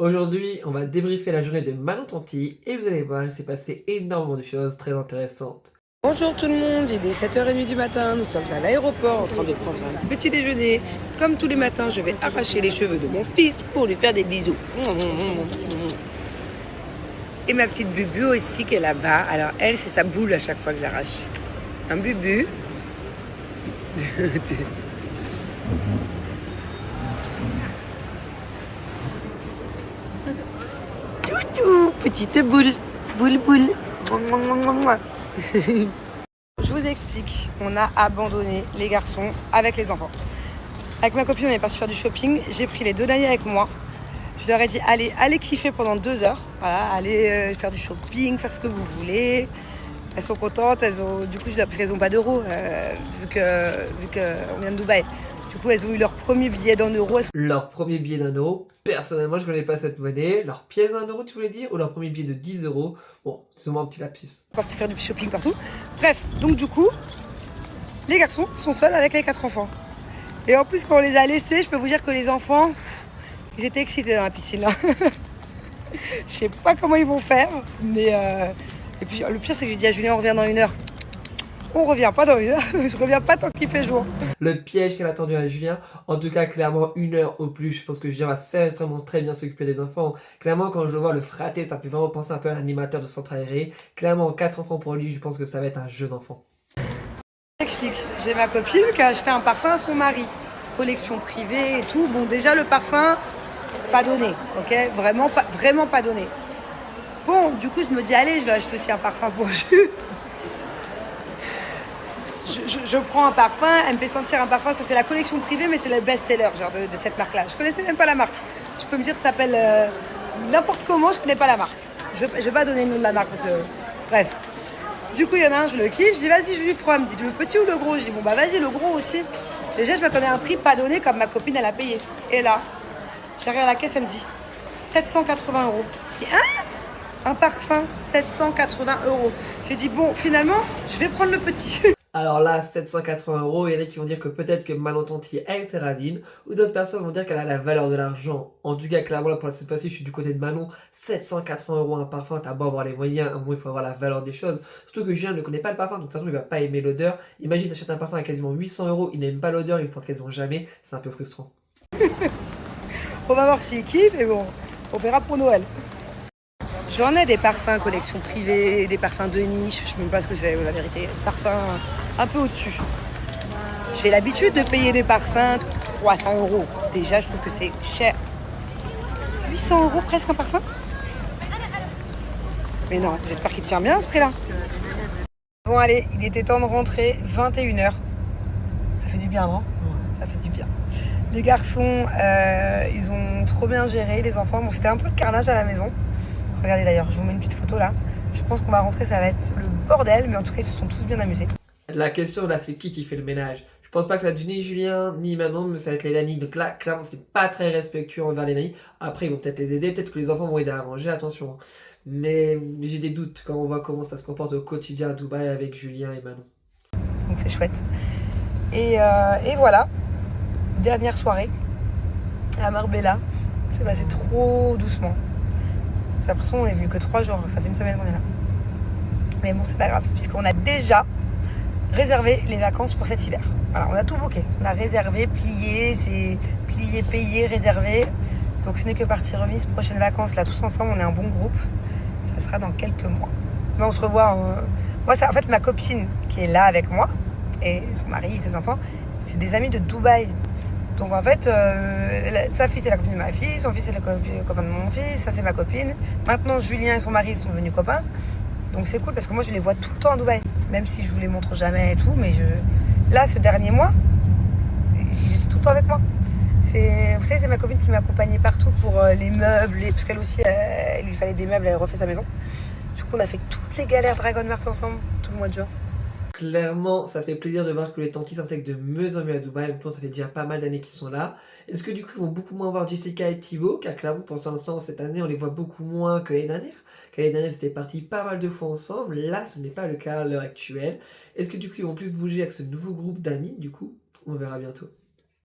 Aujourd'hui, on va débriefer la journée de Manon Tanti et vous allez voir, il s'est passé énormément de choses très intéressantes. Bonjour tout le monde, il est 7h30 du matin, nous sommes à l'aéroport en train de prendre un petit déjeuner. Comme tous les matins, je vais arracher les cheveux de mon fils pour lui faire des bisous. Et ma petite Bubu aussi qui est là-bas. Alors elle, c'est sa boule à chaque fois que j'arrache. Un Bubu. Toutou, petite boule, boule boule. Je vous explique, on a abandonné les garçons avec les enfants. Avec ma copine, on est parti faire du shopping. J'ai pris les deux derniers avec moi. Je leur ai dit, allez kiffer pendant 2 heures. Voilà, allez faire du shopping, faire ce que vous voulez. Elles sont contentes, du coup, parce qu'elles n'ont pas d'euros, vu qu'on vient de Dubaï. Du coup, elles ont eu leur premier billet d'1 euro. Leur premier billet d'1 euro, personnellement, je ne connais pas cette monnaie. Leur pièce d'1 euro, tu voulais dire? Ou leur premier billet de 10 euros? Bon, c'est moi un petit lapsus. Parti faire du shopping partout. Bref, donc du coup, les garçons sont seuls avec les 4 enfants. Et en plus, quand on les a laissés, je peux vous dire que les enfants, ils étaient excités dans la piscine là. Je sais pas comment ils vont faire, mais et puis le pire c'est que j'ai dit à Julien on revient dans 1 heure. On revient pas dans 1 heure, je reviens pas tant qu'il fait jour. Le piège qu'elle a tendu à Julien, en tout cas clairement 1 heure au plus, je pense que Julien va certainement très bien s'occuper des enfants. Clairement quand je le vois le frater, ça me fait vraiment penser un peu à l'animateur de centre aéré. Clairement 4 enfants pour lui, je pense que ça va être un jeu d'enfant. J'explique, j'ai ma copine qui a acheté un parfum à son mari, collection privée et tout. Bon déjà le parfum, pas donné, ok, vraiment pas donné. Bon du coup je me dis allez je vais acheter aussi un parfum pour Jules. Je prends un parfum, elle me fait sentir un parfum, ça c'est la collection privée mais c'est le best-seller genre de cette marque-là. Je connaissais même pas la marque. Je peux me dire ça s'appelle n'importe comment, je connais pas la marque. Je vais pas donner le nom de la marque parce que... Bref. Du coup il y en a un, je le kiffe, je dis vas-y je lui prends, elle me dit le petit ou le gros? Je dis bon bah vas-y le gros aussi. Déjà je m'attendais à un prix pas donné comme ma copine elle a payé. Et là, j'arrive à la caisse, elle me dit 780 euros. Je dis hein? Un parfum, 780 euros. J'ai dit bon finalement je vais prendre le petit. Alors là, 780 euros, il y en a qui vont dire que peut-être que Manon Tanti a été radine, ou d'autres personnes vont dire qu'elle a la valeur de l'argent. En tout cas, clairement, là, pour cette fois-ci, je suis du côté de Manon. 780 euros un parfum, t'as beau avoir les moyens, à un moment, il faut avoir la valeur des choses. Surtout que Julien ne connaît pas le parfum, donc ça se trouve, il va pas aimer l'odeur. Imagine, t'achètes un parfum à quasiment 800 euros, il n'aime pas l'odeur, il ne porte quasiment jamais, c'est un peu frustrant. On va voir s'il kiffe, mais bon, on verra pour Noël. J'en ai des parfums collection privée, des parfums de niche, je ne sais même pas ce que c'est la vérité, parfums un peu au-dessus. J'ai l'habitude de payer des parfums 300 euros. Déjà, je trouve que c'est cher. 800 euros presque un parfum? Mais non, j'espère qu'il tient bien ce prix-là. Bon allez, il était temps de rentrer, 21 h. Ça fait du bien, non? Ça fait du bien. Les garçons, ils ont trop bien géré, les enfants. Bon, c'était un peu le carnage à la maison. Regardez d'ailleurs, je vous mets une petite photo là. Je pense qu'on va rentrer, ça va être le bordel, mais en tout cas, ils se sont tous bien amusés. La question là, c'est qui fait le ménage? Je pense pas que ça va être ni Julien, ni Manon, mais ça va être les Lani. Donc là, clairement, c'est pas très respectueux envers les Lani. Après, ils vont peut-être les aider, peut-être que les enfants vont aider à ranger, attention. Mais j'ai des doutes quand on voit comment ça se comporte au quotidien à Dubaï avec Julien et Manon. Donc c'est chouette. Et voilà, dernière soirée à Marbella. C'est passé trop doucement. J'ai l'impression qu'on est venu que 3 jours, ça fait une semaine qu'on est là. Mais bon, c'est pas grave, puisqu'on a déjà réservé les vacances pour cet hiver. Voilà, on a tout booké. On a réservé, plié, c'est plié, payé, réservé. Donc ce n'est que partie remise. Prochaines vacances, là, tous ensemble, on est un bon groupe. Ça sera dans quelques mois. Mais on se revoit. Moi, c'est en fait ma copine qui est là avec moi, et son mari, ses enfants, c'est des amis de Dubaï. Donc en fait, sa fille c'est la copine de ma fille, son fils c'est le copain de mon fils, ça c'est ma copine. Maintenant Julien et son mari sont devenus copains. Donc c'est cool parce que moi je les vois tout le temps à Dubaï. Même si je vous les montre jamais et tout, mais là ce dernier mois, ils étaient tout le temps avec moi. Vous savez, c'est ma copine qui m'accompagnait partout pour les meubles, parce qu'elle aussi, il lui fallait des meubles, elle refait sa maison. Du coup on a fait toutes les galères Dragon Mart ensemble, tout le mois de juin. Clairement, ça fait plaisir de voir que les Tantis s'intègrent de mieux en mieux à Dubaï. Maintenant, ça fait déjà pas mal d'années qu'ils sont là. Est-ce que du coup, ils vont beaucoup moins voir Jessica et Thibaut? Car clairement, pour l'instant, cette année, on les voit beaucoup moins que l'année dernière. Car l'année dernière, ils étaient partis pas mal de fois ensemble. Là, ce n'est pas le cas à l'heure actuelle. Est-ce que du coup, ils vont plus bouger avec ce nouveau groupe d'amis? Du coup, on verra bientôt.